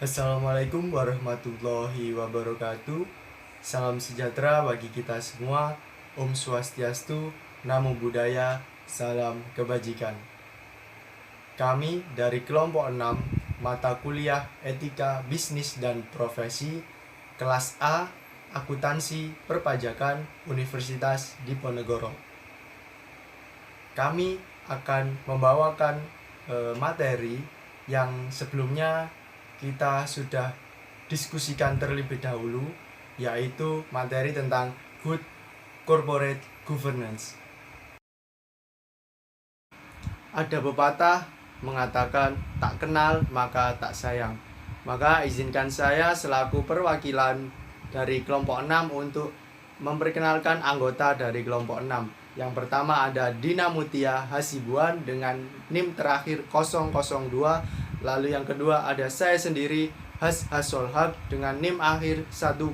Assalamualaikum warahmatullahi wabarakatuh. Salam sejahtera bagi kita semua. Om Swastiastu, Namo Buddhaya, salam kebajikan. Kami dari kelompok 6 mata kuliah Etika Bisnis dan Profesi kelas A Akuntansi Perpajakan Universitas Diponegoro. Kami akan membawakan materi yang sebelumnya kita sudah diskusikan terlebih dahulu, yaitu materi tentang Good Corporate Governance. Ada pepatah mengatakan tak kenal maka tak sayang. Maka izinkan saya selaku perwakilan dari kelompok 6 untuk memperkenalkan anggota dari kelompok 6. Yang pertama ada Dina Mutia Hasibuan dengan NIM terakhir 002. Lalu yang kedua ada saya sendiri Hasolhab dengan NIM akhir 106.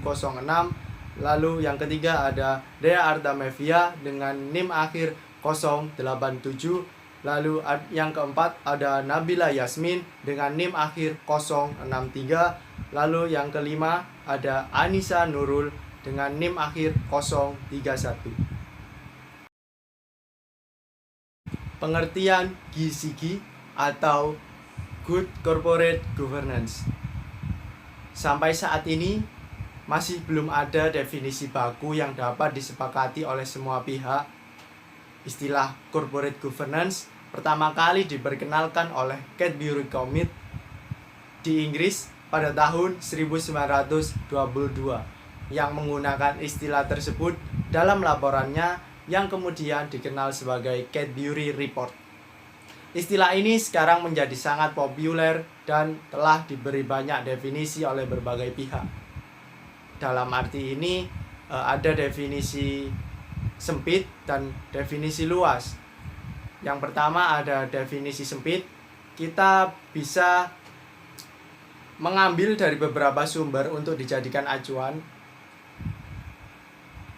Lalu yang ketiga ada Dea Artamevia dengan NIM akhir 087. Lalu yang keempat ada Nabila Yasmin dengan NIM akhir 063. Lalu yang kelima ada Anissa Nurul dengan NIM akhir 031. Pengertian GCG atau Good Corporate Governance. Sampai saat ini masih belum ada definisi baku yang dapat disepakati oleh semua pihak. Istilah Corporate Governance pertama kali diperkenalkan oleh Cadbury Commit di Inggris pada tahun 1922 yang menggunakan istilah tersebut dalam laporannya yang kemudian dikenal sebagai Cadbury Report. Istilah ini sekarang menjadi sangat populer dan telah diberi banyak definisi oleh berbagai pihak. Dalam arti ini ada definisi sempit dan definisi luas. Yang pertama ada definisi sempit. Kita bisa mengambil dari beberapa sumber untuk dijadikan acuan.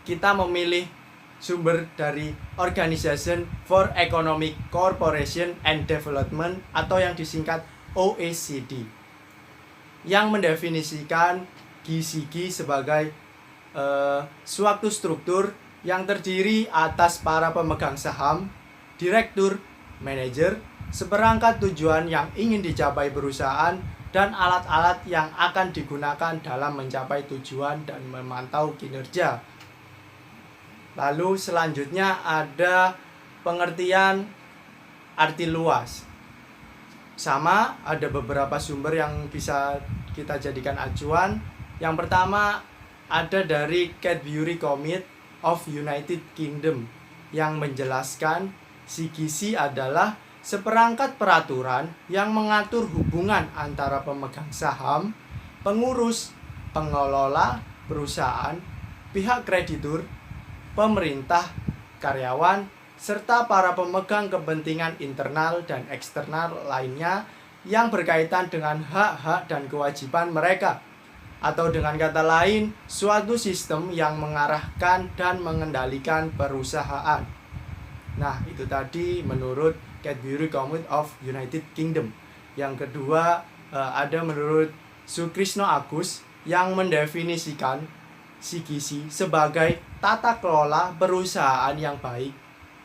Kita memilih sumber dari Organization for Economic Cooperation and Development atau yang disingkat OECD, yang mendefinisikan GCG sebagai suatu struktur yang terdiri atas para pemegang saham, direktur, manajer, seperangkat tujuan yang ingin dicapai perusahaan, dan alat-alat yang akan digunakan dalam mencapai tujuan dan memantau kinerja. Lalu selanjutnya ada pengertian arti luas. Sama, ada beberapa sumber yang bisa kita jadikan acuan. Yang pertama ada dari Cadbury Commit of United Kingdom yang menjelaskan CGC adalah seperangkat peraturan yang mengatur hubungan antara pemegang saham, pengurus, pengelola perusahaan, pihak kreditur, pemerintah, karyawan, serta para pemegang kepentingan internal dan eksternal lainnya yang berkaitan dengan hak-hak dan kewajiban mereka. Atau dengan kata lain, suatu sistem yang mengarahkan dan mengendalikan perusahaan. Nah, itu tadi menurut Cadbury Commit of United Kingdom. Yang kedua ada menurut Sukrisno Agus yang mendefinisikan CGC sebagai tata kelola perusahaan yang baik,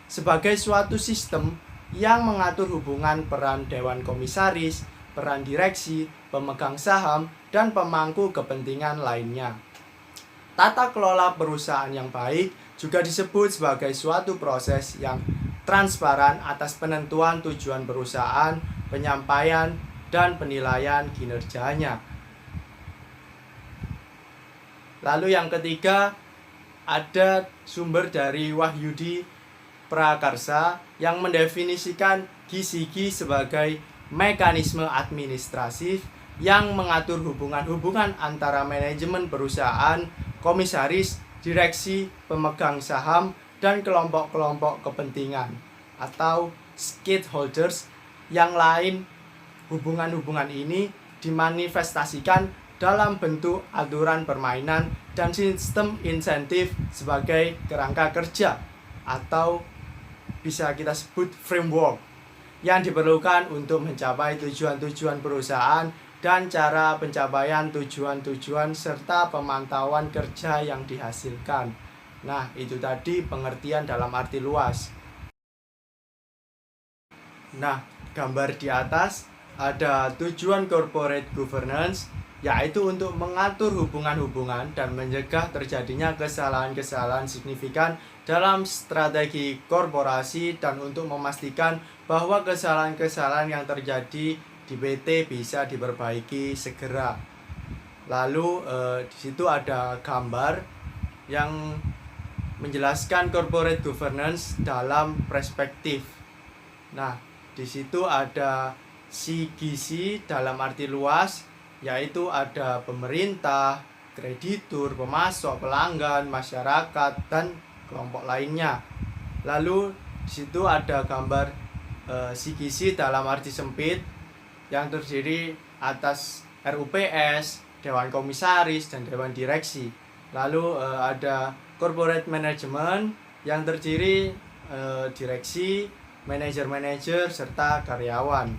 sebagai suatu sistem yang mengatur hubungan peran dewan komisaris, peran direksi, pemegang saham, dan pemangku kepentingan lainnya. Tata kelola perusahaan yang baik juga disebut sebagai suatu proses yang transparan atas penentuan tujuan perusahaan, penyampaian, dan penilaian kinerjanya. Lalu yang ketiga ada sumber dari Wahyudi Prakarsa yang mendefinisikan GCG sebagai mekanisme administratif yang mengatur hubungan-hubungan antara manajemen perusahaan, komisaris, direksi, pemegang saham, dan kelompok-kelompok kepentingan atau stakeholders yang lain. Hubungan-hubungan ini dimanifestasikan dalam bentuk aturan permainan dan sistem insentif sebagai kerangka kerja atau bisa kita sebut framework yang diperlukan untuk mencapai tujuan-tujuan perusahaan dan cara pencapaian tujuan-tujuan serta pemantauan kerja yang dihasilkan. Nah, itu tadi pengertian dalam arti luas. Nah, gambar di atas ada tujuan corporate governance, yaitu untuk mengatur hubungan-hubungan dan mencegah terjadinya kesalahan-kesalahan signifikan dalam strategi korporasi dan untuk memastikan bahwa kesalahan-kesalahan yang terjadi di PT bisa diperbaiki segera. Lalu di situ ada gambar yang menjelaskan corporate governance dalam perspektif. Nah, di situ ada CGC dalam arti luas, yaitu ada pemerintah, kreditur, pemasok, pelanggan, masyarakat, dan kelompok lainnya. Lalu di situ ada gambar CGC dalam arti sempit yang terdiri atas RUPS, Dewan Komisaris, dan Dewan Direksi. Lalu ada Corporate Management yang terdiri direksi, manajer-manajer, serta karyawan.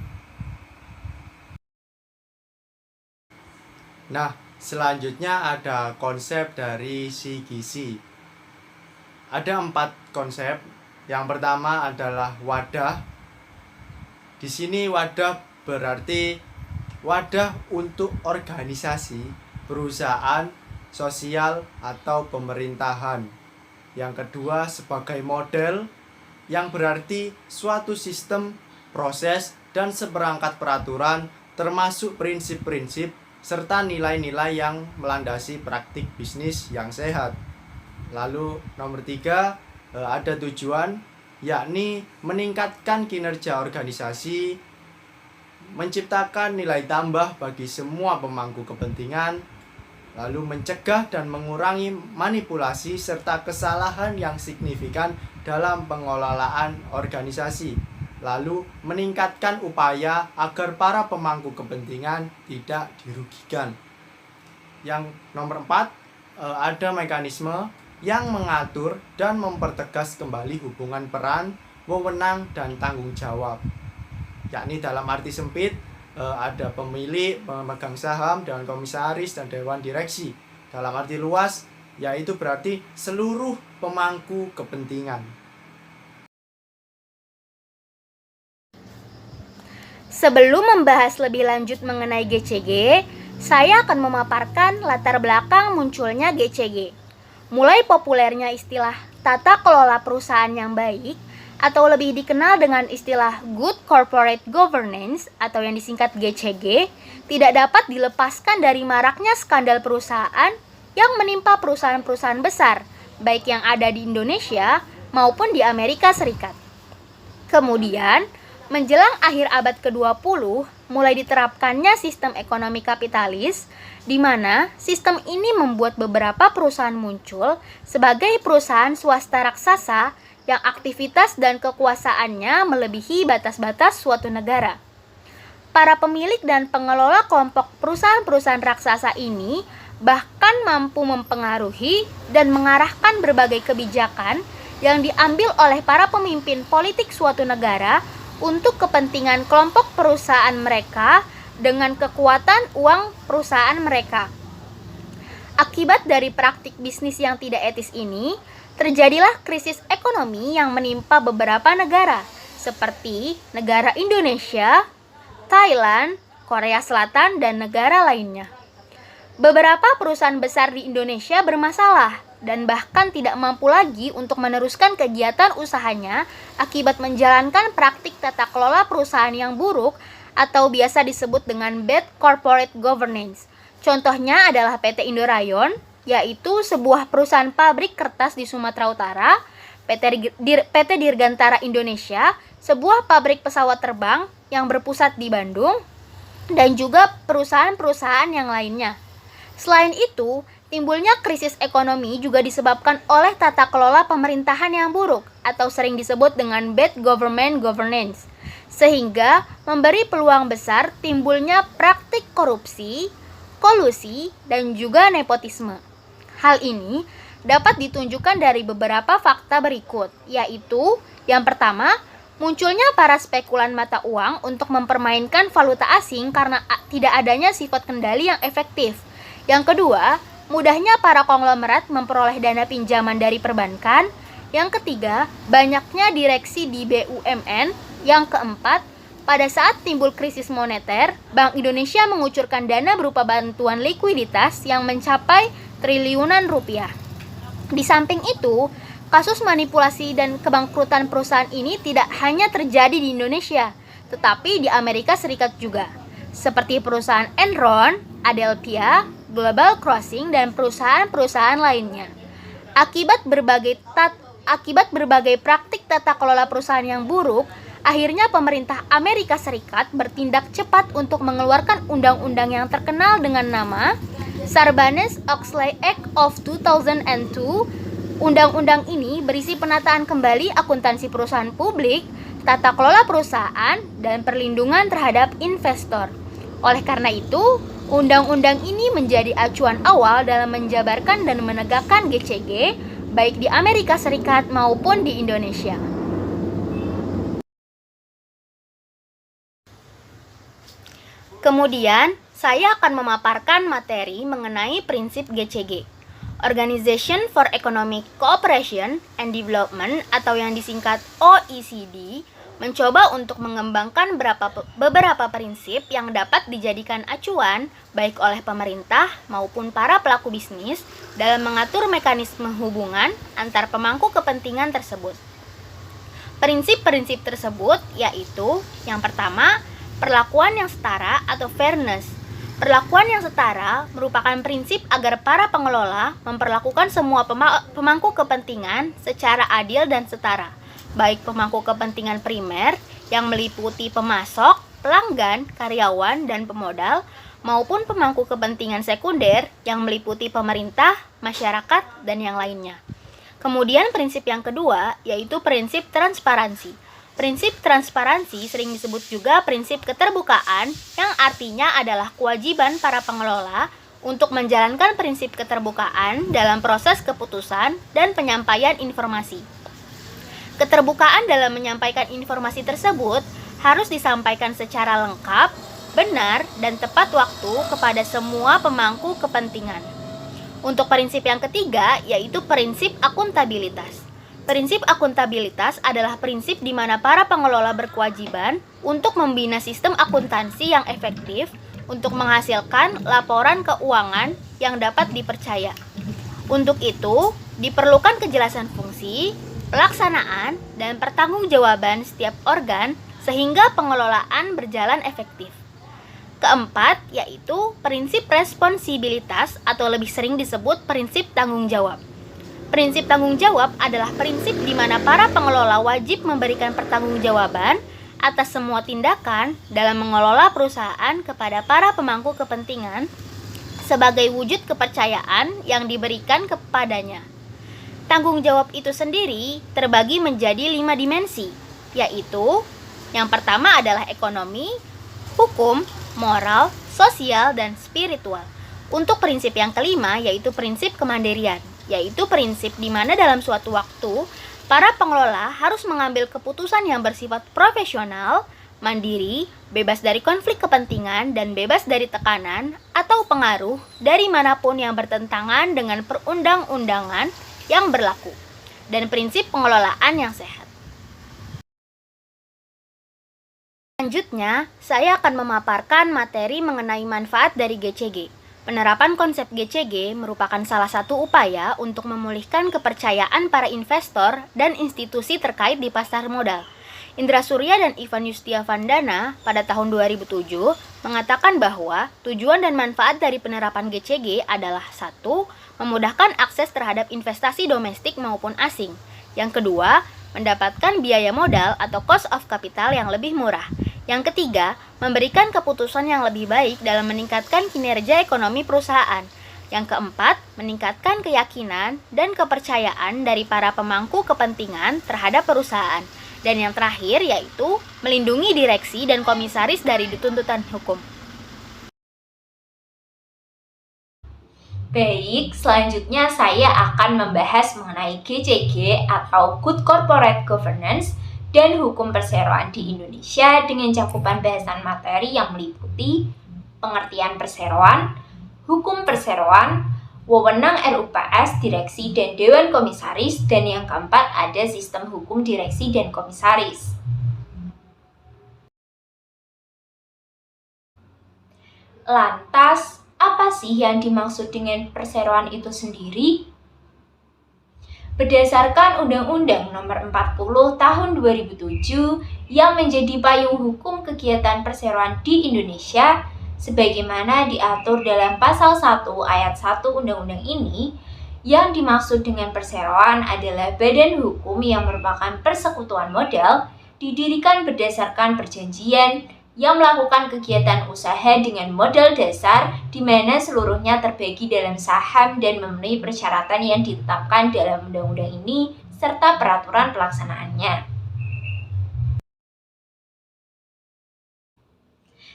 Nah, selanjutnya ada konsep dari CGC. Ada 4 konsep. Yang pertama adalah wadah. Di sini wadah berarti wadah untuk organisasi, perusahaan, sosial, atau pemerintahan. Yang kedua sebagai model, yang berarti suatu sistem, proses, dan seperangkat peraturan termasuk prinsip-prinsip serta nilai-nilai yang melandasi praktik bisnis yang sehat. Lalu nomor 3 ada tujuan, yakni meningkatkan kinerja organisasi, menciptakan nilai tambah bagi semua pemangku kepentingan, lalu mencegah dan mengurangi manipulasi serta kesalahan yang signifikan dalam pengelolaan organisasi, lalu meningkatkan upaya agar para pemangku kepentingan tidak dirugikan. Yang nomor 4 ada mekanisme yang mengatur dan mempertegas kembali hubungan peran, wewenang, dan tanggung jawab, yakni dalam arti sempit ada pemilik, pemegang saham, dewan komisaris, dan dewan direksi. Dalam arti luas yaitu berarti seluruh pemangku kepentingan. Sebelum membahas lebih lanjut mengenai GCG, saya akan memaparkan latar belakang munculnya GCG. Mulai populernya istilah tata kelola perusahaan yang baik, atau lebih dikenal dengan istilah Good Corporate Governance atau yang disingkat GCG, tidak dapat dilepaskan dari maraknya skandal perusahaan yang menimpa perusahaan-perusahaan besar, baik yang ada di Indonesia maupun di Amerika Serikat. Kemudian, menjelang akhir abad ke-20, mulai diterapkannya sistem ekonomi kapitalis, di mana sistem ini membuat beberapa perusahaan muncul sebagai perusahaan swasta raksasa yang aktivitas dan kekuasaannya melebihi batas-batas suatu negara. Para pemilik dan pengelola kelompok perusahaan-perusahaan raksasa ini bahkan mampu mempengaruhi dan mengarahkan berbagai kebijakan yang diambil oleh para pemimpin politik suatu negara untuk kepentingan kelompok perusahaan mereka dengan kekuatan uang perusahaan mereka. Akibat dari praktik bisnis yang tidak etis ini, terjadilah krisis ekonomi yang menimpa beberapa negara, seperti negara Indonesia, Thailand, Korea Selatan, dan negara lainnya. Beberapa perusahaan besar di Indonesia bermasalah dan bahkan tidak mampu lagi untuk meneruskan kegiatan usahanya akibat menjalankan praktik tata kelola perusahaan yang buruk atau biasa disebut dengan bad corporate governance. Contohnya adalah PT Indorayon, yaitu sebuah perusahaan pabrik kertas di Sumatera Utara, PT Dirgantara Indonesia, sebuah pabrik pesawat terbang yang berpusat di Bandung, dan juga perusahaan-perusahaan yang lainnya. Selain itu, timbulnya krisis ekonomi juga disebabkan oleh tata kelola pemerintahan yang buruk atau sering disebut dengan bad government governance, sehingga memberi peluang besar timbulnya praktik korupsi, kolusi, dan juga nepotisme. Hal ini dapat ditunjukkan dari beberapa fakta berikut, yaitu yang pertama, Munculnya para spekulan mata uang untuk mempermainkan valuta asing karena tidak adanya sifat kendali yang efektif. Yang kedua, mudahnya para konglomerat memperoleh dana pinjaman dari perbankan. Yang ketiga, banyaknya direksi di BUMN. Yang keempat, pada saat timbul krisis moneter, Bank Indonesia mengucurkan dana berupa bantuan likuiditas yang mencapai triliunan rupiah. Di samping itu, kasus manipulasi dan kebangkrutan perusahaan ini tidak hanya terjadi di Indonesia, tetapi di Amerika Serikat juga. Seperti perusahaan Enron, Adelphia, Global Crossing, dan perusahaan-perusahaan lainnya. Akibat berbagai praktik tata kelola perusahaan yang buruk, akhirnya pemerintah Amerika Serikat bertindak cepat untuk mengeluarkan undang-undang yang terkenal dengan nama Sarbanes-Oxley Act of 2002. Undang-undang ini berisi penataan kembali akuntansi perusahaan publik, tata kelola perusahaan, dan perlindungan terhadap investor. Oleh karena itu, undang-undang ini menjadi acuan awal dalam menjabarkan dan menegakkan GCG, baik di Amerika Serikat maupun di Indonesia. Kemudian, saya akan memaparkan materi mengenai prinsip GCG, Organization for Economic Cooperation and Development atau yang disingkat OECD, mencoba untuk mengembangkan beberapa prinsip yang dapat dijadikan acuan baik oleh pemerintah maupun para pelaku bisnis dalam mengatur mekanisme hubungan antar pemangku kepentingan tersebut. Prinsip-prinsip tersebut yaitu yang pertama, perlakuan yang setara atau fairness. Perlakuan yang setara merupakan prinsip agar para pengelola memperlakukan semua pemangku kepentingan secara adil dan setara, baik pemangku kepentingan primer yang meliputi pemasok, pelanggan, karyawan, dan pemodal, maupun pemangku kepentingan sekunder yang meliputi pemerintah, masyarakat, dan yang lainnya. Kemudian prinsip yang kedua yaitu prinsip transparansi. Prinsip transparansi sering disebut juga prinsip keterbukaan, yang artinya adalah kewajiban para pengelola untuk menjalankan prinsip keterbukaan dalam proses keputusan dan penyampaian informasi. Keterbukaan dalam menyampaikan informasi tersebut harus disampaikan secara lengkap, benar, dan tepat waktu kepada semua pemangku kepentingan. Untuk prinsip yang ketiga yaitu prinsip akuntabilitas. Prinsip akuntabilitas adalah prinsip di mana para pengelola berkewajiban untuk membina sistem akuntansi yang efektif untuk menghasilkan laporan keuangan yang dapat dipercaya. Untuk itu, diperlukan kejelasan fungsi, pelaksanaan, dan pertanggungjawaban setiap organ sehingga pengelolaan berjalan efektif. Keempat, yaitu prinsip responsibilitas atau lebih sering disebut prinsip tanggung jawab. Prinsip tanggung jawab adalah prinsip di mana para pengelola wajib memberikan pertanggungjawaban atas semua tindakan dalam mengelola perusahaan kepada para pemangku kepentingan sebagai wujud kepercayaan yang diberikan kepadanya. Tanggung jawab itu sendiri terbagi menjadi 5 dimensi, yaitu yang pertama adalah ekonomi, hukum, moral, sosial, dan spiritual. Untuk prinsip yang kelima yaitu prinsip kemandirian, yaitu prinsip di mana dalam suatu waktu, para pengelola harus mengambil keputusan yang bersifat profesional, mandiri, bebas dari konflik kepentingan, dan bebas dari tekanan atau pengaruh dari manapun yang bertentangan dengan perundang-undangan yang berlaku, dan prinsip pengelolaan yang sehat. Selanjutnya, saya akan memaparkan materi mengenai manfaat dari GCG. Penerapan konsep GCG merupakan salah satu upaya untuk memulihkan kepercayaan para investor dan institusi terkait di pasar modal. Indra Surya dan Ivan Yustiavandana pada tahun 2007 mengatakan bahwa tujuan dan manfaat dari penerapan GCG adalah 1. Memudahkan akses terhadap investasi domestik maupun asing. Yang kedua, mendapatkan biaya modal atau cost of capital yang lebih murah. Yang ketiga, memberikan keputusan yang lebih baik dalam meningkatkan kinerja ekonomi perusahaan. Yang keempat, meningkatkan keyakinan dan kepercayaan dari para pemangku kepentingan terhadap perusahaan. Dan yang terakhir yaitu melindungi direksi dan komisaris dari tuntutan hukum. Baik, selanjutnya saya akan membahas mengenai GCG atau Good Corporate Governance dan hukum perseroan di Indonesia dengan cakupan bahasan materi yang meliputi pengertian perseroan, hukum perseroan, wewenang RUPS, direksi dan dewan komisaris, dan yang keempat ada sistem hukum direksi dan komisaris. Lantas, apa sih yang dimaksud dengan perseroan itu sendiri? Berdasarkan Undang-Undang Nomor 40 Tahun 2007 yang menjadi payung hukum kegiatan perseroan di Indonesia, sebagaimana diatur dalam Pasal 1 Ayat 1 Undang-Undang ini, yang dimaksud dengan perseroan adalah badan hukum yang merupakan persekutuan modal, didirikan berdasarkan perjanjian, yang melakukan kegiatan usaha dengan modal dasar di mana seluruhnya terbagi dalam saham dan memenuhi persyaratan yang ditetapkan dalam undang-undang ini serta peraturan pelaksanaannya.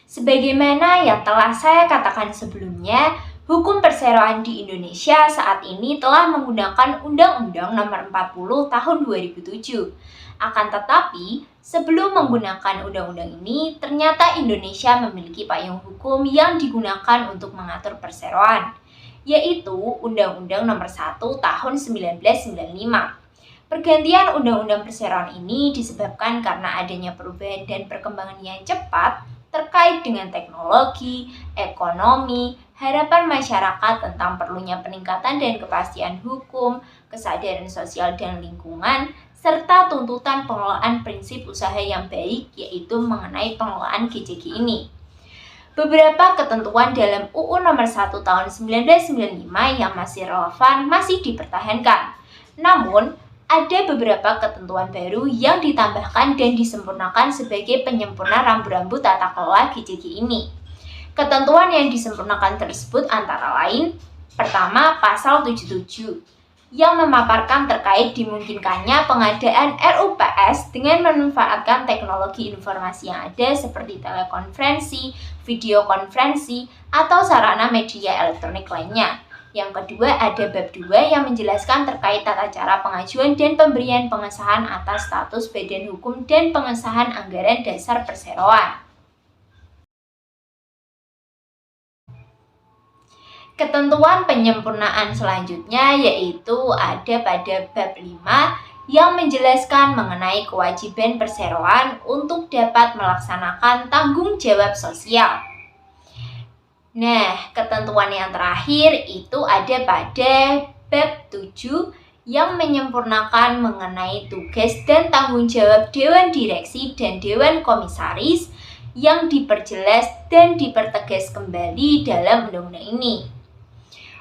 Sebagaimana yang telah saya katakan sebelumnya, hukum perseroan di Indonesia saat ini telah menggunakan Undang-Undang Nomor 40 Tahun 2007. Akan tetapi, sebelum menggunakan undang-undang ini, ternyata Indonesia memiliki payung hukum yang digunakan untuk mengatur perseroan, yaitu Undang-Undang Nomor 1 Tahun 1995. Pergantian undang-undang perseroan ini disebabkan karena adanya perubahan dan perkembangan yang cepat terkait dengan teknologi, ekonomi, harapan masyarakat tentang perlunya peningkatan dan kepastian hukum, kesadaran sosial dan lingkungan, serta tuntutan pengelolaan prinsip usaha yang baik, yaitu mengenai pengelolaan GCG ini. Beberapa ketentuan dalam UU Nomor 1 Tahun 1995 yang masih relevan masih dipertahankan. Namun, ada beberapa ketentuan baru yang ditambahkan dan disempurnakan sebagai penyempurna rambu-rambu tata kelola GCG ini. Ketentuan yang disempurnakan tersebut antara lain, pertama, Pasal 77 yang memaparkan terkait dimungkinkannya pengadaan RUPS dengan memanfaatkan teknologi informasi yang ada seperti telekonferensi, videokonferensi, atau sarana media elektronik lainnya. Yang kedua, ada bab 2 yang menjelaskan terkait tata cara pengajuan dan pemberian pengesahan atas status badan hukum dan pengesahan anggaran dasar perseroan. Ketentuan penyempurnaan selanjutnya yaitu ada pada bab 5 yang menjelaskan mengenai kewajiban perseroan untuk dapat melaksanakan tanggung jawab sosial. Nah, ketentuan yang terakhir itu ada pada bab 7 yang menyempurnakan mengenai tugas dan tanggung jawab Dewan Direksi dan Dewan Komisaris yang diperjelas dan dipertegas kembali dalam undang-undang ini.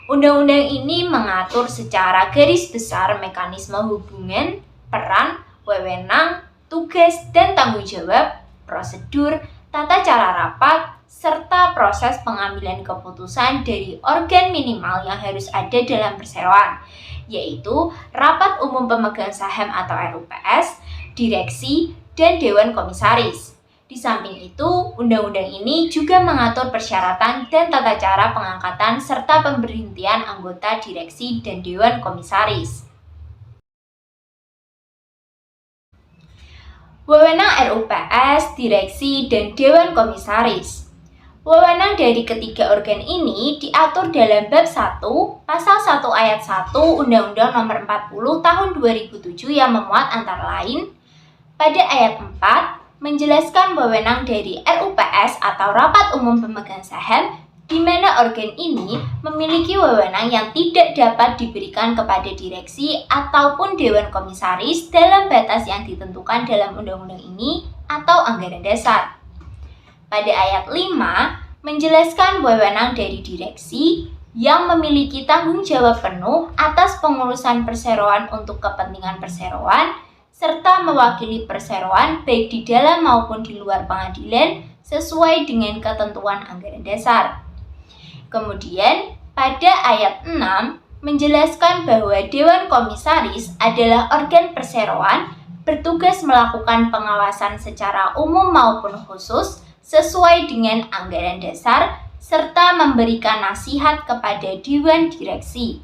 Undang-undang ini mengatur secara garis besar mekanisme hubungan, peran, wewenang, tugas dan tanggung jawab, prosedur, tata cara rapat, serta proses pengambilan keputusan dari organ minimal yang harus ada dalam perseroan, yaitu Rapat Umum Pemegang Saham atau RUPS, Direksi, dan Dewan Komisaris. Di samping itu, undang-undang ini juga mengatur persyaratan dan tata cara pengangkatan serta pemberhentian anggota direksi dan Dewan Komisaris. Wewenang RUPS, Direksi, dan Dewan Komisaris. Wewenang dari ketiga organ ini diatur dalam bab 1, Pasal 1 Ayat 1 Undang-Undang Nomor 40 Tahun 2007 yang memuat antara lain, pada ayat 4, menjelaskan wewenang dari RUPS atau Rapat Umum Pemegang Saham, di mana organ ini memiliki wewenang yang tidak dapat diberikan kepada direksi ataupun Dewan Komisaris dalam batas yang ditentukan dalam undang-undang ini atau anggaran dasar. Pada ayat 5, menjelaskan wewenang dari direksi yang memiliki tanggung jawab penuh atas pengurusan perseroan untuk kepentingan perseroan, serta mewakili perseroan baik di dalam maupun di luar pengadilan sesuai dengan ketentuan anggaran dasar. Kemudian, pada ayat 6 menjelaskan bahwa Dewan Komisaris adalah organ perseroan bertugas melakukan pengawasan secara umum maupun khusus sesuai dengan anggaran dasar serta memberikan nasihat kepada Dewan Direksi.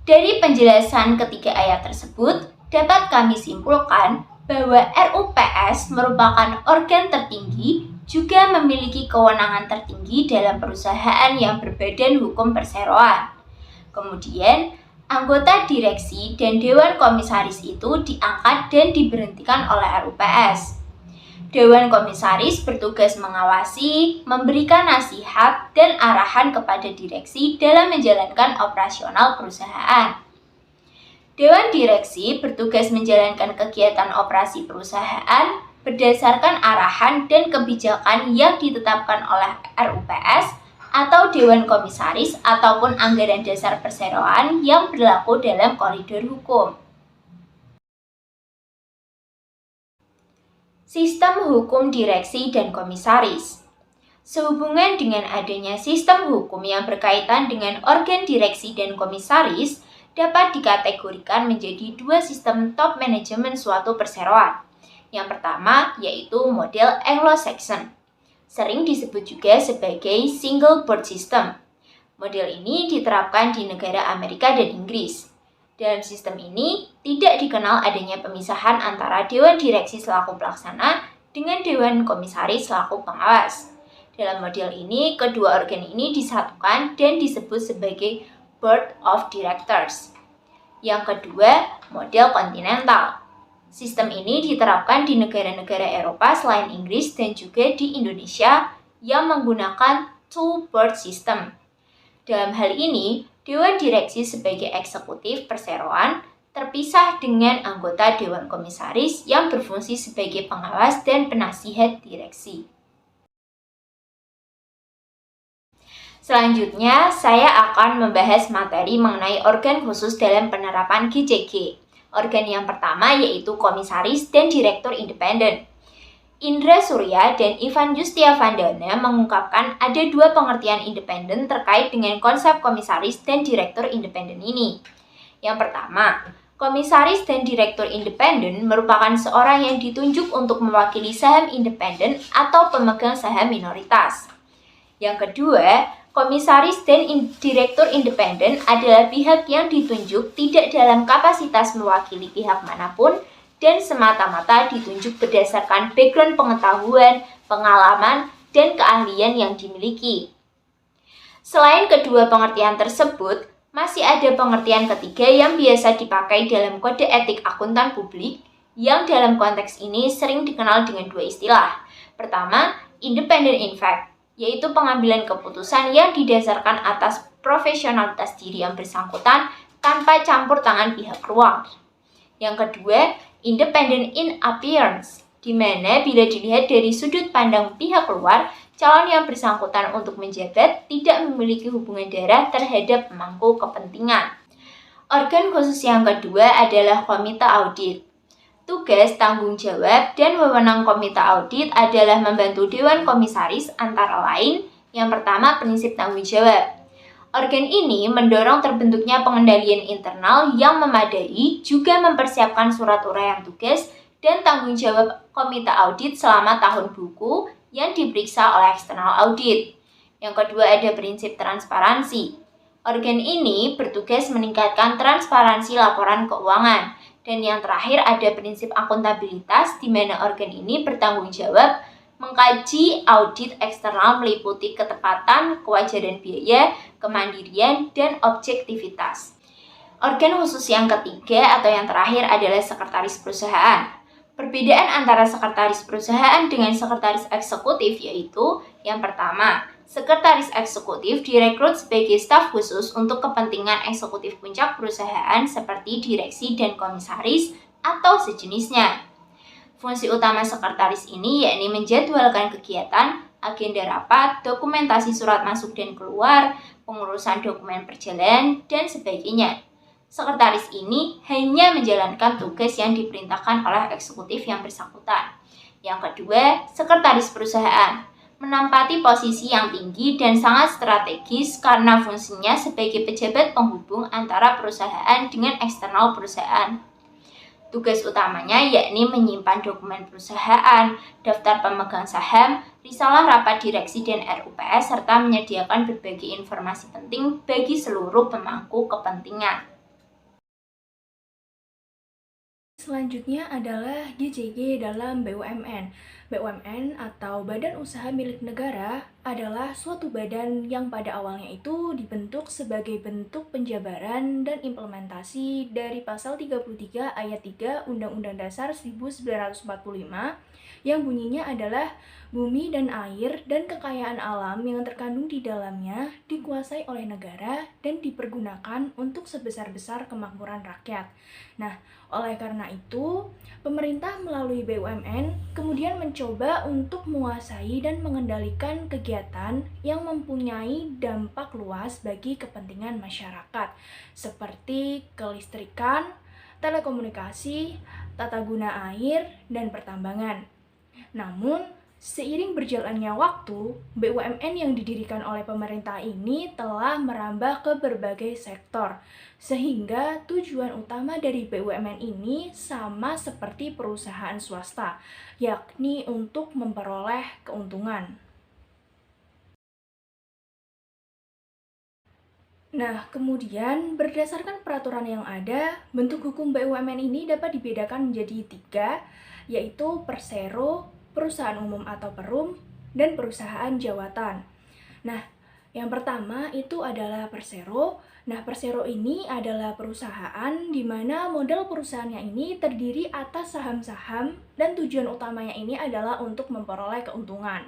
Dari penjelasan ketiga ayat tersebut, dapat kami simpulkan bahwa RUPS merupakan organ tertinggi juga memiliki kewenangan tertinggi dalam perusahaan yang berbadan hukum perseroan. Kemudian, anggota direksi dan dewan komisaris itu diangkat dan diberhentikan oleh RUPS. Dewan komisaris bertugas mengawasi, memberikan nasihat, dan arahan kepada direksi dalam menjalankan operasional perusahaan. Dewan direksi bertugas menjalankan kegiatan operasi perusahaan berdasarkan arahan dan kebijakan yang ditetapkan oleh RUPS atau Dewan Komisaris ataupun anggaran dasar perseroan yang berlaku dalam koridor hukum. Sistem hukum direksi dan komisaris. Sehubungan dengan adanya sistem hukum yang berkaitan dengan organ direksi dan komisaris, dapat dikategorikan menjadi dua sistem top manajemen suatu perseroan. Yang pertama yaitu model Anglo-Saxon, sering disebut juga sebagai single board system. Model ini diterapkan di negara Amerika dan Inggris. Dalam sistem ini tidak dikenal adanya pemisahan antara dewan direksi selaku pelaksana dengan dewan komisaris selaku pengawas. Dalam model ini, kedua organ ini disatukan dan disebut sebagai Board of Directors. Yang kedua, model kontinental. Sistem ini diterapkan di negara-negara Eropa selain Inggris dan juga di Indonesia yang menggunakan two-board system. Dalam hal ini, dewan direksi sebagai eksekutif perseroan terpisah dengan anggota dewan komisaris yang berfungsi sebagai pengawas dan penasihat direksi. Selanjutnya, saya akan membahas materi mengenai organ khusus dalam penerapan GCG. Organ yang pertama yaitu komisaris dan direktur independen. Indra Surya dan Ivan Yustiavandana mengungkapkan ada dua pengertian independen terkait dengan konsep komisaris dan direktur independen ini. Yang pertama, komisaris dan direktur independen merupakan seorang yang ditunjuk untuk mewakili saham independen atau pemegang saham minoritas. Yang kedua, komisaris dan direktur independen adalah pihak yang ditunjuk tidak dalam kapasitas mewakili pihak manapun dan semata-mata ditunjuk berdasarkan background pengetahuan, pengalaman, dan keahlian yang dimiliki. Selain kedua pengertian tersebut, masih ada pengertian ketiga yang biasa dipakai dalam kode etik akuntan publik yang dalam konteks ini sering dikenal dengan dua istilah. Pertama, independent in fact, yaitu pengambilan keputusan yang didasarkan atas profesionalitas diri yang bersangkutan tanpa campur tangan pihak luar. Yang kedua, independent in appearance, di mana bila dilihat dari sudut pandang pihak luar, calon yang bersangkutan untuk menjabat tidak memiliki hubungan darah terhadap pemangku kepentingan. Organ khusus yang kedua adalah komite audit. Tugas, tanggung jawab, dan wewenang komite audit adalah membantu dewan komisaris antara lain yang pertama prinsip tanggung jawab. Organ ini mendorong terbentuknya pengendalian internal yang memadai, juga mempersiapkan surat uraian tugas dan tanggung jawab komite audit selama tahun buku yang diperiksa oleh eksternal audit. Yang kedua ada prinsip transparansi. Organ ini bertugas meningkatkan transparansi laporan keuangan. Dan yang terakhir ada prinsip akuntabilitas, di mana organ ini bertanggung jawab mengkaji audit eksternal meliputi ketepatan, kewajaran biaya, kemandirian, dan objektivitas. Organ khusus yang ketiga atau yang terakhir adalah sekretaris perusahaan. Perbedaan antara sekretaris perusahaan dengan sekretaris eksekutif yaitu yang pertama, sekretaris eksekutif direkrut sebagai staf khusus untuk kepentingan eksekutif puncak perusahaan seperti direksi dan komisaris atau sejenisnya. Fungsi utama sekretaris ini yakni menjadwalkan kegiatan, agenda rapat, dokumentasi surat masuk dan keluar, pengurusan dokumen perjalanan, dan sebagainya. Sekretaris ini hanya menjalankan tugas yang diperintahkan oleh eksekutif yang bersangkutan. Yang kedua, sekretaris perusahaan menampati posisi yang tinggi dan sangat strategis karena fungsinya sebagai pejabat penghubung antara perusahaan dengan eksternal perusahaan. Tugas utamanya yakni menyimpan dokumen perusahaan, daftar pemegang saham, risalah rapat direksi dan RUPS, serta menyediakan berbagai informasi penting bagi seluruh pemangku kepentingan. Selanjutnya adalah GCG dalam BUMN. BUMN atau Badan Usaha Milik Negara adalah suatu badan yang pada awalnya itu dibentuk sebagai bentuk penjabaran dan implementasi dari pasal 33 ayat 3 Undang-Undang Dasar 1945 yang bunyinya adalah bumi dan air dan kekayaan alam yang terkandung di dalamnya dikuasai oleh negara dan dipergunakan untuk sebesar-besar kemakmuran rakyat. Nah, oleh karena itu, pemerintah melalui BUMN kemudian mencoba untuk menguasai dan mengendalikan kegiatan yang mempunyai dampak luas bagi kepentingan masyarakat, seperti kelistrikan, telekomunikasi, tata guna air, dan pertambangan. Namun, seiring berjalannya waktu, BUMN yang didirikan oleh pemerintah ini telah merambah ke berbagai sektor, sehingga tujuan utama dari BUMN ini sama seperti perusahaan swasta, yakni untuk memperoleh keuntungan. Nah, kemudian berdasarkan peraturan yang ada, bentuk hukum BUMN ini dapat dibedakan menjadi 3, yaitu persero, perusahaan umum atau perum, dan perusahaan jawatan. Nah, yang pertama itu adalah persero. Nah, persero ini adalah perusahaan di mana modal perusahaannya ini terdiri atas saham-saham dan tujuan utamanya ini adalah untuk memperoleh keuntungan.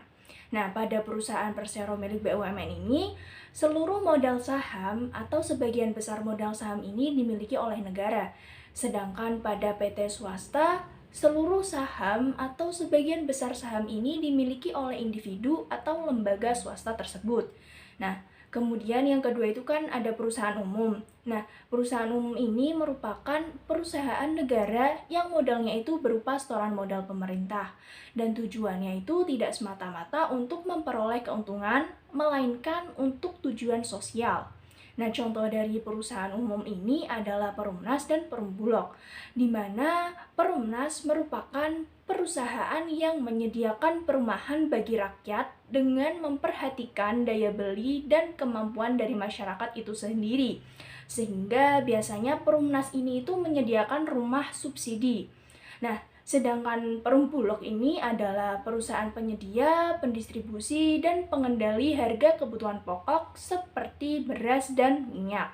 Nah, pada perusahaan persero milik BUMN ini, seluruh modal saham atau sebagian besar modal saham ini dimiliki oleh negara. Sedangkan pada PT swasta, seluruh saham atau sebagian besar saham ini dimiliki oleh individu atau lembaga swasta tersebut. Nah, kemudian yang kedua itu kan ada perusahaan umum. Nah, perusahaan umum ini merupakan perusahaan negara yang modalnya itu berupa setoran modal pemerintah. Dan tujuannya itu tidak semata-mata untuk memperoleh keuntungan, melainkan untuk tujuan sosial. Nah, contoh dari perusahaan umum ini adalah Perumnas dan Perumbulok, di mana Perumnas merupakan perusahaan yang menyediakan perumahan bagi rakyat dengan memperhatikan daya beli dan kemampuan dari masyarakat itu sendiri. Sehingga biasanya Perumnas ini itu menyediakan rumah subsidi. Nah, sedangkan Perumbulok ini adalah perusahaan penyedia, pendistribusi, dan pengendali harga kebutuhan pokok seperti beras dan minyak.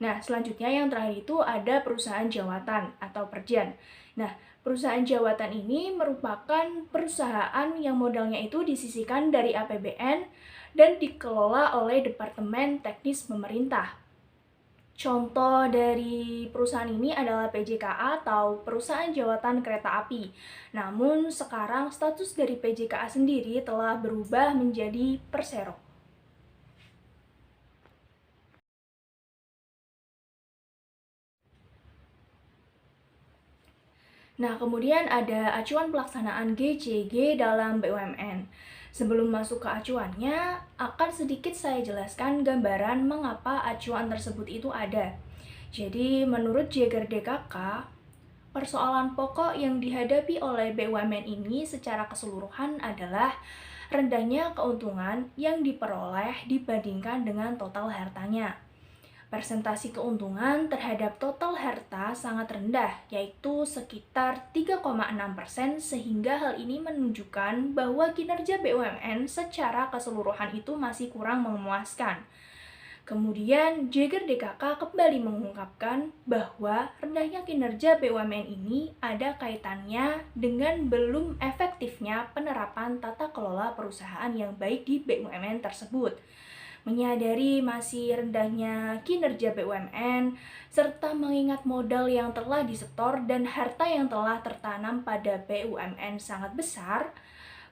Nah, selanjutnya yang terakhir itu ada perusahaan jawatan atau perjan. Nah, perusahaan jawatan ini merupakan perusahaan yang modalnya itu disisihkan dari APBN dan dikelola oleh Departemen Teknis Pemerintah. Contoh dari perusahaan ini adalah PJKA atau Perusahaan Jawatan Kereta Api. Namun sekarang status dari PJKA sendiri telah berubah menjadi persero. Nah, kemudian ada acuan pelaksanaan GCG dalam BUMN. Sebelum masuk ke acuannya, akan sedikit saya jelaskan gambaran mengapa acuan tersebut itu ada. Jadi, menurut Jaeger DKK, persoalan pokok yang dihadapi oleh BUMN ini secara keseluruhan adalah rendahnya keuntungan yang diperoleh dibandingkan dengan total hartanya. Persentasi keuntungan terhadap total harta sangat rendah, yaitu sekitar 3,6%, sehingga hal ini menunjukkan bahwa kinerja BUMN secara keseluruhan itu masih kurang memuaskan. Kemudian, Jaeger DKK kembali mengungkapkan bahwa rendahnya kinerja BUMN ini ada kaitannya dengan belum efektifnya penerapan tata kelola perusahaan yang baik di BUMN tersebut. Menyadari masih rendahnya kinerja BUMN, serta mengingat modal yang telah disetor dan harta yang telah tertanam pada BUMN sangat besar,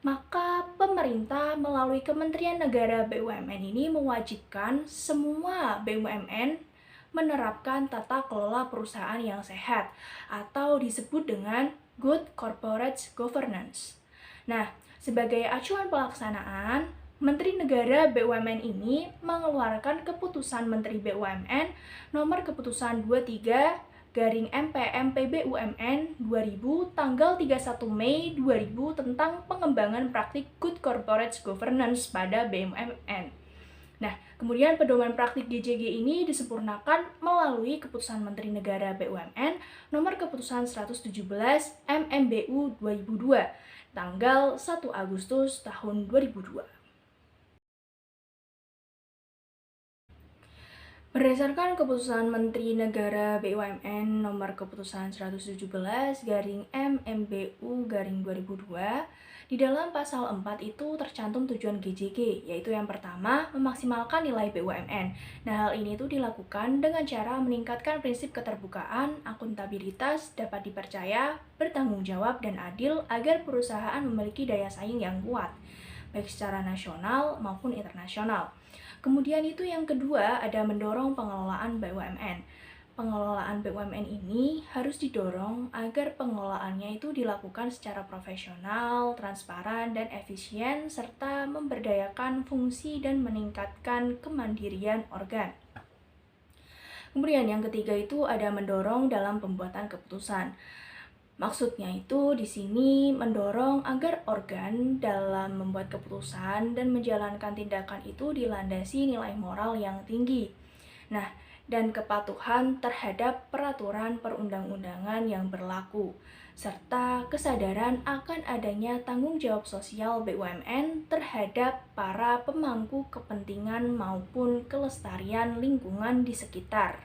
maka pemerintah melalui Kementerian Negara BUMN ini mewajibkan semua BUMN menerapkan tata kelola perusahaan yang sehat atau disebut dengan Good Corporate Governance. Nah, sebagai acuan pelaksanaan, Menteri Negara BUMN ini mengeluarkan Keputusan Menteri BUMN Nomor Keputusan 23/MPM/PBUMN 2000 tanggal 31 Mei 2000 tentang pengembangan praktik Good Corporate Governance pada BUMN. Nah, kemudian pedoman praktik GJG ini disempurnakan melalui Keputusan Menteri Negara BUMN Nomor Keputusan 117 MMBU 2002 tanggal 1 Agustus tahun 2002. Berdasarkan Keputusan Menteri Negara BUMN Nomor Keputusan 117 MMBU 2002, di dalam pasal 4 itu tercantum tujuan GJG, yaitu yang pertama, memaksimalkan nilai BUMN. Nah, hal ini itu dilakukan dengan cara meningkatkan prinsip keterbukaan, akuntabilitas, dapat dipercaya, bertanggung jawab, dan adil agar perusahaan memiliki daya saing yang kuat, baik secara nasional maupun internasional. Kemudian itu yang kedua ada mendorong pengelolaan BUMN. Pengelolaan BUMN ini harus didorong agar pengelolaannya itu dilakukan secara profesional, transparan, dan efisien, serta memberdayakan fungsi dan meningkatkan kemandirian organ. Kemudian yang ketiga itu ada mendorong dalam pembuatan keputusan. Maksudnya itu di sini mendorong agar organ dalam membuat keputusan dan menjalankan tindakan itu dilandasi nilai moral yang tinggi. Nah, dan kepatuhan terhadap peraturan perundang-undangan yang berlaku, serta kesadaran akan adanya tanggung jawab sosial BUMN terhadap para pemangku kepentingan maupun kelestarian lingkungan di sekitar.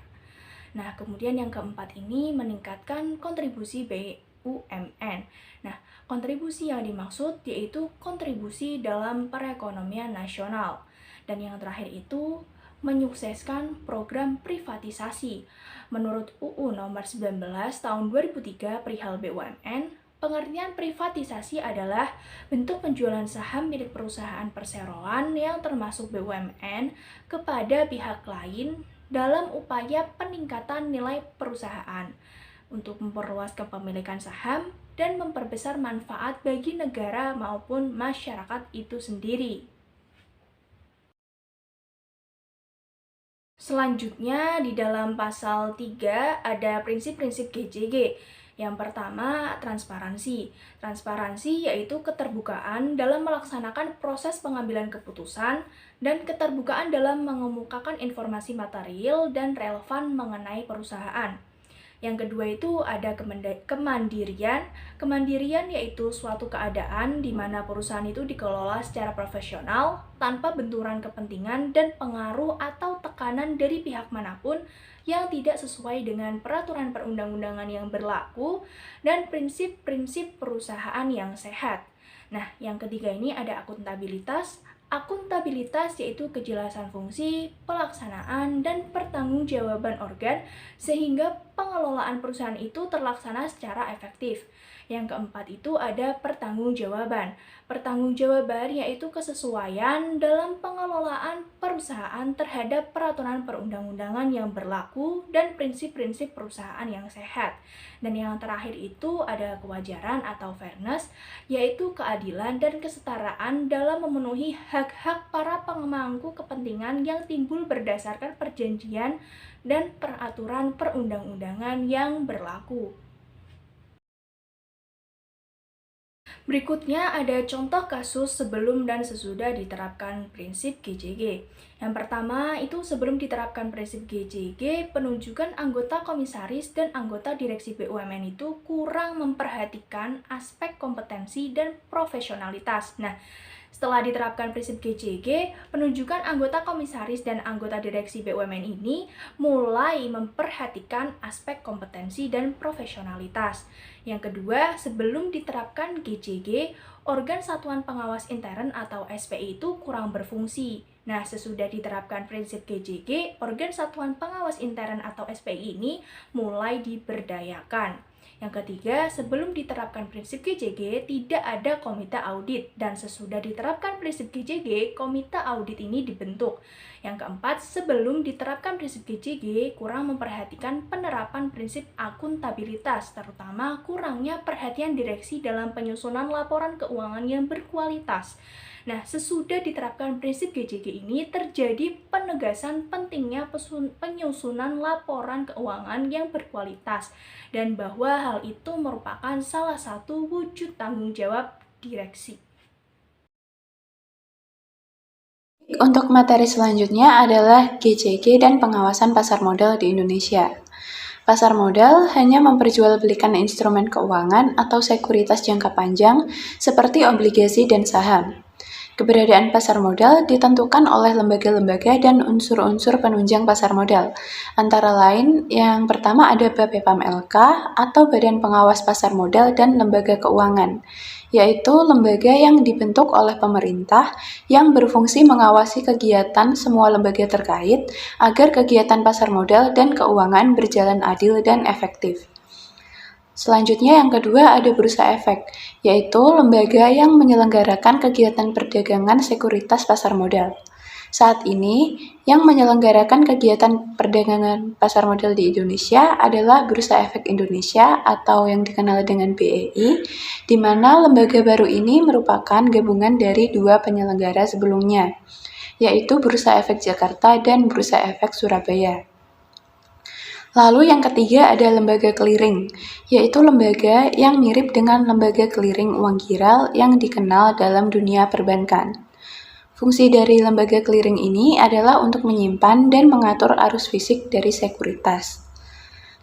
Nah, kemudian yang keempat ini meningkatkan kontribusi BUMN. Nah, kontribusi yang dimaksud yaitu kontribusi dalam perekonomian nasional. Dan yang terakhir itu menyukseskan program privatisasi. Menurut UU Nomor 19 Tahun 2003 perihal BUMN, pengertian privatisasi adalah bentuk penjualan saham milik perusahaan perseroan yang termasuk BUMN kepada pihak lain dalam upaya peningkatan nilai perusahaan untuk memperluas kepemilikan saham dan memperbesar manfaat bagi negara maupun masyarakat itu sendiri. Selanjutnya di dalam pasal 3 ada prinsip-prinsip GJG. Yang pertama, transparansi. Transparansi yaitu keterbukaan dalam melaksanakan proses pengambilan keputusan dan keterbukaan dalam mengemukakan informasi material dan relevan mengenai perusahaan. Yang kedua itu ada kemandirian. Kemandirian yaitu suatu keadaan di mana perusahaan itu dikelola secara profesional tanpa benturan kepentingan dan pengaruh atau tekanan dari pihak manapun yang tidak sesuai dengan peraturan perundang-undangan yang berlaku dan prinsip-prinsip perusahaan yang sehat. Nah, yang ketiga ini ada akuntabilitas. Akuntabilitas yaitu kejelasan fungsi, pelaksanaan, dan pertanggungjawaban organ sehingga pengelolaan perusahaan itu terlaksana secara efektif. Yang keempat itu ada pertanggungjawaban. Pertanggungjawaban yaitu kesesuaian dalam pengelolaan perusahaan terhadap peraturan perundang-undangan yang berlaku dan prinsip-prinsip perusahaan yang sehat. Dan yang terakhir itu ada kewajaran atau fairness, yaitu keadilan dan kesetaraan dalam memenuhi hak-hak para pemangku kepentingan yang timbul berdasarkan perjanjian dan peraturan perundang-undangan yang berlaku. Berikutnya ada contoh kasus sebelum dan sesudah diterapkan prinsip GJG. Yang pertama itu sebelum diterapkan prinsip GJG, penunjukan anggota komisaris dan anggota direksi BUMN itu kurang memperhatikan aspek kompetensi dan profesionalitas. Nah, setelah diterapkan prinsip GJG, penunjukan anggota komisaris dan anggota direksi BUMN ini mulai memperhatikan aspek kompetensi dan profesionalitas. Yang kedua, sebelum diterapkan GJG, organ satuan pengawas intern atau SPI itu kurang berfungsi. Nah, sesudah diterapkan prinsip GJG, organ satuan pengawas intern atau SPI ini mulai diberdayakan. Yang ketiga, sebelum diterapkan prinsip GJG, tidak ada komite audit, dan sesudah diterapkan prinsip GJG, komite audit ini dibentuk. Yang keempat, sebelum diterapkan prinsip GJG, kurang memperhatikan penerapan prinsip akuntabilitas, terutama kurangnya perhatian direksi dalam penyusunan laporan keuangan yang berkualitas. Nah, sesudah diterapkan prinsip GJG ini, terjadi penegasan pentingnya penyusunan laporan keuangan yang berkualitas, dan bahwa hal itu merupakan salah satu wujud tanggung jawab direksi. Untuk materi selanjutnya adalah GCG dan pengawasan pasar modal di Indonesia. Pasar modal hanya memperjualbelikan instrumen keuangan atau sekuritas jangka panjang seperti obligasi dan saham. Keberadaan pasar modal ditentukan oleh lembaga-lembaga dan unsur-unsur penunjang pasar modal. Antara lain, yang pertama ada BAPEPAM LK atau Badan Pengawas Pasar Modal dan Lembaga Keuangan, yaitu lembaga yang dibentuk oleh pemerintah yang berfungsi mengawasi kegiatan semua lembaga terkait agar kegiatan pasar modal dan keuangan berjalan adil dan efektif. Selanjutnya yang kedua ada Bursa Efek, yaitu lembaga yang menyelenggarakan kegiatan perdagangan sekuritas pasar modal. Saat ini, yang menyelenggarakan kegiatan perdagangan pasar modal di Indonesia adalah Bursa Efek Indonesia atau yang dikenal dengan BEI, di mana lembaga baru ini merupakan gabungan dari dua penyelenggara sebelumnya, yaitu Bursa Efek Jakarta dan Bursa Efek Surabaya. Lalu yang ketiga ada lembaga clearing, yaitu lembaga yang mirip dengan lembaga clearing uang giral yang dikenal dalam dunia perbankan. Fungsi dari lembaga clearing ini adalah untuk menyimpan dan mengatur arus fisik dari sekuritas.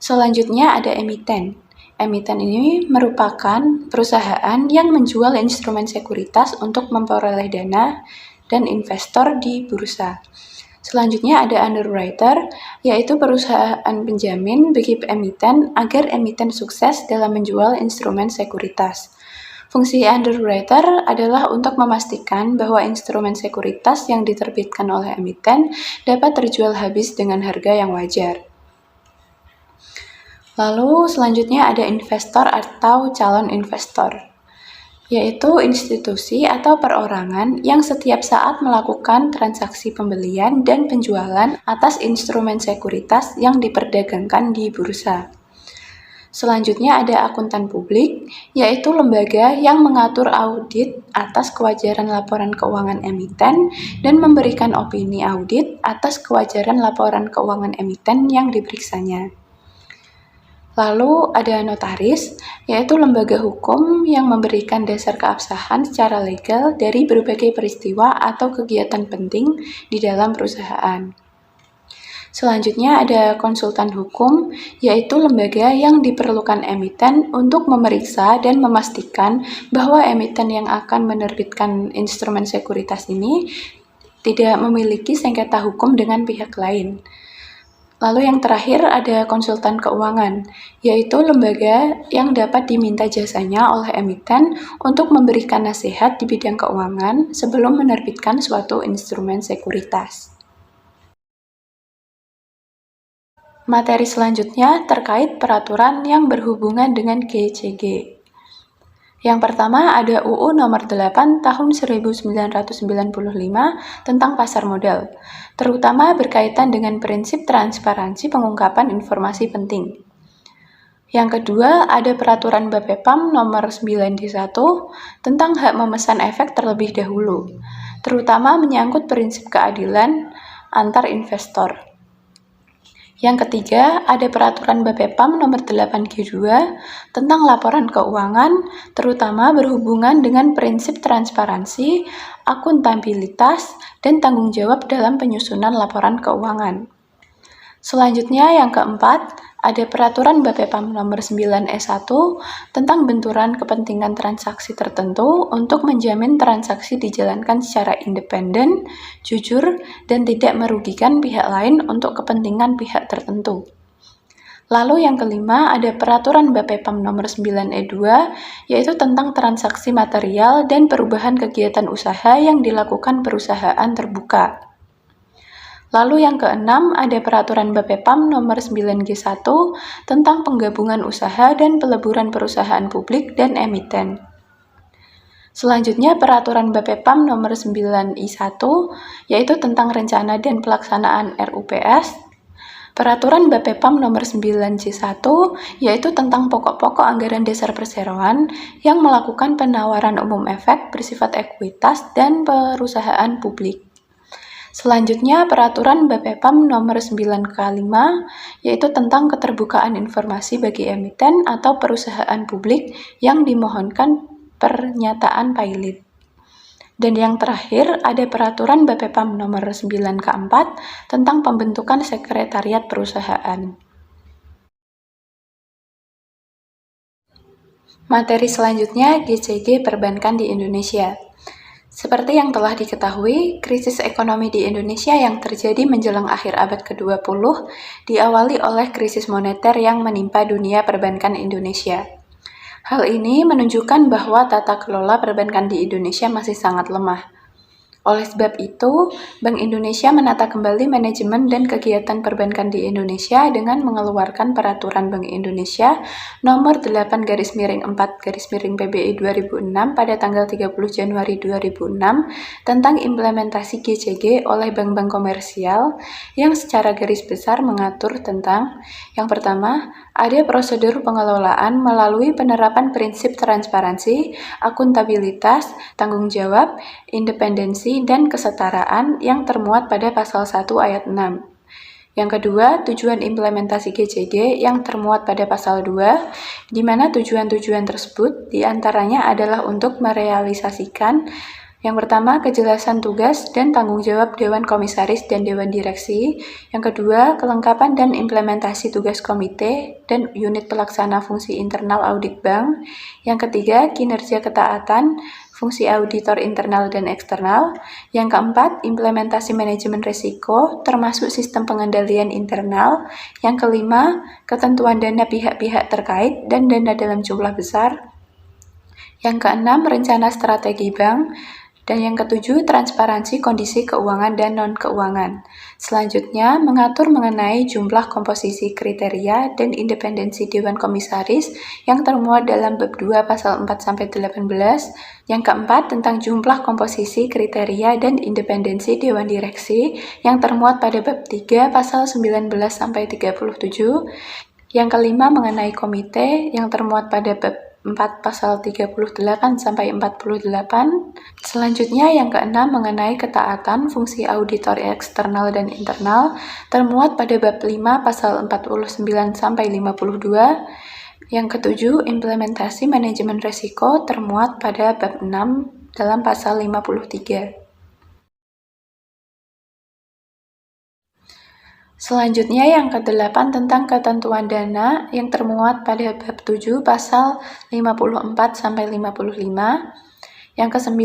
Selanjutnya ada emiten. Emiten ini merupakan perusahaan yang menjual instrumen sekuritas untuk memperoleh dana dan investor di bursa. Selanjutnya ada underwriter, yaitu perusahaan penjamin bagi emiten agar emiten sukses dalam menjual instrumen sekuritas. Fungsi underwriter adalah untuk memastikan bahwa instrumen sekuritas yang diterbitkan oleh emiten dapat terjual habis dengan harga yang wajar. Lalu selanjutnya ada investor atau calon investor, yaitu institusi atau perorangan yang setiap saat melakukan transaksi pembelian dan penjualan atas instrumen sekuritas yang diperdagangkan di bursa. Selanjutnya ada akuntan publik, yaitu lembaga yang mengatur audit atas kewajaran laporan keuangan emiten dan memberikan opini audit atas kewajaran laporan keuangan emiten yang diperiksanya. Lalu ada notaris, yaitu lembaga hukum yang memberikan dasar keabsahan secara legal dari berbagai peristiwa atau kegiatan penting di dalam perusahaan. Selanjutnya ada konsultan hukum, yaitu lembaga yang diperlukan emiten untuk memeriksa dan memastikan bahwa emiten yang akan menerbitkan instrumen sekuritas ini tidak memiliki sengketa hukum dengan pihak lain. Lalu yang terakhir ada konsultan keuangan, yaitu lembaga yang dapat diminta jasanya oleh emiten untuk memberikan nasihat di bidang keuangan sebelum menerbitkan suatu instrumen sekuritas. Materi selanjutnya terkait peraturan yang berhubungan dengan GCG. Yang pertama ada UU nomor 8 tahun 1995 tentang pasar modal, terutama berkaitan dengan prinsip transparansi pengungkapan informasi penting. Yang kedua ada peraturan BAPEPAM nomor 9D1 tentang hak memesan efek terlebih dahulu, terutama menyangkut prinsip keadilan antar investor. Yang ketiga, ada peraturan BAPEPAM nomor 8G2 tentang laporan keuangan, terutama berhubungan dengan prinsip transparansi, akuntabilitas, dan tanggung jawab dalam penyusunan laporan keuangan. Selanjutnya, yang keempat, ada peraturan BAPEPAM nomor 9E1 tentang benturan kepentingan transaksi tertentu untuk menjamin transaksi dijalankan secara independen, jujur, dan tidak merugikan pihak lain untuk kepentingan pihak tertentu. Lalu yang kelima ada peraturan BAPEPAM nomor 9E2 yaitu tentang transaksi material dan perubahan kegiatan usaha yang dilakukan perusahaan terbuka. Lalu yang keenam ada peraturan BAPEPAM nomor 9G1 tentang penggabungan usaha dan peleburan perusahaan publik dan emiten. Selanjutnya peraturan BAPEPAM nomor 9I1 yaitu tentang rencana dan pelaksanaan RUPS. Peraturan BAPEPAM nomor 9C1 yaitu tentang pokok-pokok anggaran dasar perseroan yang melakukan penawaran umum efek bersifat ekuitas dan perusahaan publik. Selanjutnya, peraturan BAPEPAM nomor 9K5 yaitu tentang keterbukaan informasi bagi emiten atau perusahaan publik yang dimohonkan pernyataan pilot. Dan yang terakhir, ada peraturan BPPAM nomor 9 keempat tentang pembentukan sekretariat perusahaan. Materi selanjutnya, GCG perbankan di Indonesia. Seperti yang telah diketahui, krisis ekonomi di Indonesia yang terjadi menjelang akhir abad ke-20 diawali oleh krisis moneter yang menimpa dunia perbankan Indonesia. Hal ini menunjukkan bahwa tata kelola perbankan di Indonesia masih sangat lemah. Oleh sebab itu, Bank Indonesia menata kembali manajemen dan kegiatan perbankan di Indonesia dengan mengeluarkan Peraturan Bank Indonesia Nomor 8/4/PBI 2006 pada tanggal 30 Januari 2006 tentang implementasi GCG oleh bank-bank komersial yang secara garis besar mengatur tentang yang pertama, ada prosedur pengelolaan melalui penerapan prinsip transparansi, akuntabilitas, tanggung jawab, independensi, dan kesetaraan yang termuat pada pasal 1 ayat 6. Yang kedua, tujuan implementasi GCG yang termuat pada pasal 2, di mana tujuan-tujuan tersebut diantaranya adalah untuk merealisasikan yang pertama, kejelasan tugas dan tanggung jawab Dewan Komisaris dan Dewan Direksi. Yang kedua, kelengkapan dan implementasi tugas komite dan unit pelaksana fungsi internal audit bank. Yang ketiga, kinerja ketaatan, fungsi auditor internal dan eksternal. Yang keempat, implementasi manajemen risiko, termasuk sistem pengendalian internal. Yang kelima, ketentuan dana pihak-pihak terkait dan dana dalam jumlah besar. Yang keenam, rencana strategi bank. Dan yang ketujuh, transparansi kondisi keuangan dan non-keuangan. Selanjutnya, mengatur mengenai jumlah komposisi kriteria dan independensi Dewan Komisaris yang termuat dalam bab 2 pasal 4-18. Yang keempat, tentang jumlah komposisi kriteria dan independensi Dewan Direksi yang termuat pada bab 3 pasal 19-37. Yang kelima, mengenai komite yang termuat pada bab 4 pasal 38-48. Selanjutnya yang keenam mengenai ketaatan fungsi auditor eksternal dan internal termuat pada bab 5 pasal 49-52. Yang ketujuh, implementasi manajemen risiko termuat pada bab 6 dalam pasal 53. Selanjutnya yang ke-8 tentang ketentuan dana yang termuat pada bab 7 pasal 54-55. Yang ke-9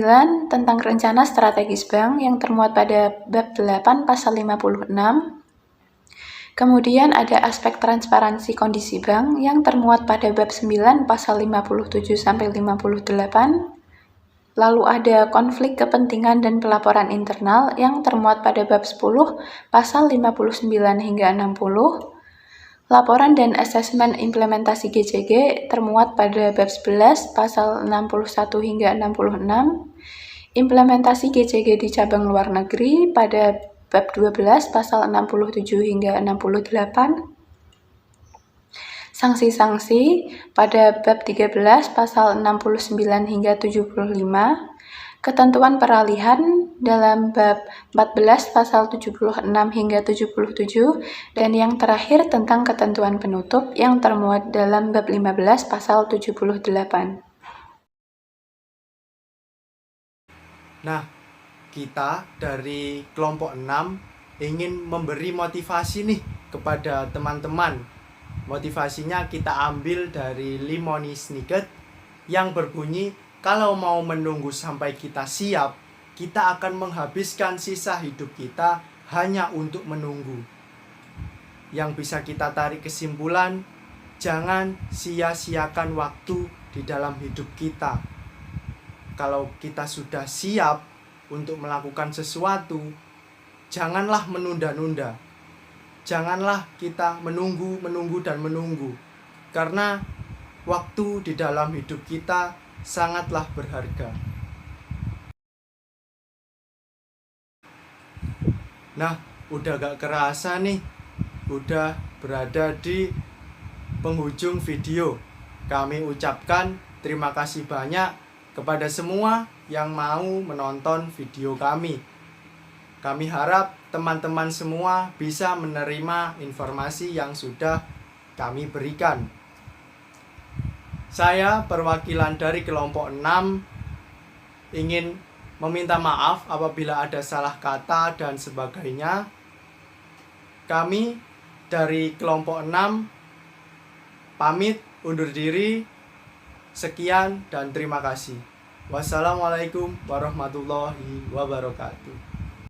tentang rencana strategis bank yang termuat pada bab 8 pasal 56. Kemudian ada aspek transparansi kondisi bank yang termuat pada bab 9 pasal 57-58. Lalu ada konflik kepentingan dan pelaporan internal yang termuat pada bab 10, pasal 59 hingga 60. Laporan dan asesmen implementasi GCG termuat pada bab 11, pasal 61 hingga 66. Implementasi GCG di cabang luar negeri pada bab 12, pasal 67 hingga 68. Sanksi-sanksi pada bab 13 pasal 69 hingga 75, ketentuan peralihan dalam bab 14 pasal 76 hingga 77, dan yang terakhir tentang ketentuan penutup yang termuat dalam bab 15 pasal 78. Nah, kita dari kelompok 6 ingin memberi motivasi nih kepada teman-teman. Motivasinya kita ambil dari Lemony Snicket yang berbunyi, kalau mau menunggu sampai kita siap, kita akan menghabiskan sisa hidup kita hanya untuk menunggu. Yang bisa kita tarik kesimpulan, jangan sia-siakan waktu di dalam hidup kita. Kalau kita sudah siap untuk melakukan sesuatu, janganlah menunda-nunda. Janganlah kita menunggu, karena waktu di dalam hidup kita sangatlah berharga. Nah, udah gak kerasa nih, udah berada di penghujung video. Kami ucapkan terima kasih banyak kepada semua yang mau menonton video kami. Kami harap teman-teman semua bisa menerima informasi yang sudah kami berikan. Saya perwakilan dari kelompok 6 ingin meminta maaf apabila ada salah kata dan sebagainya. Kami dari kelompok 6 pamit undur diri. Sekian dan terima kasih. Wassalamualaikum warahmatullahi wabarakatuh.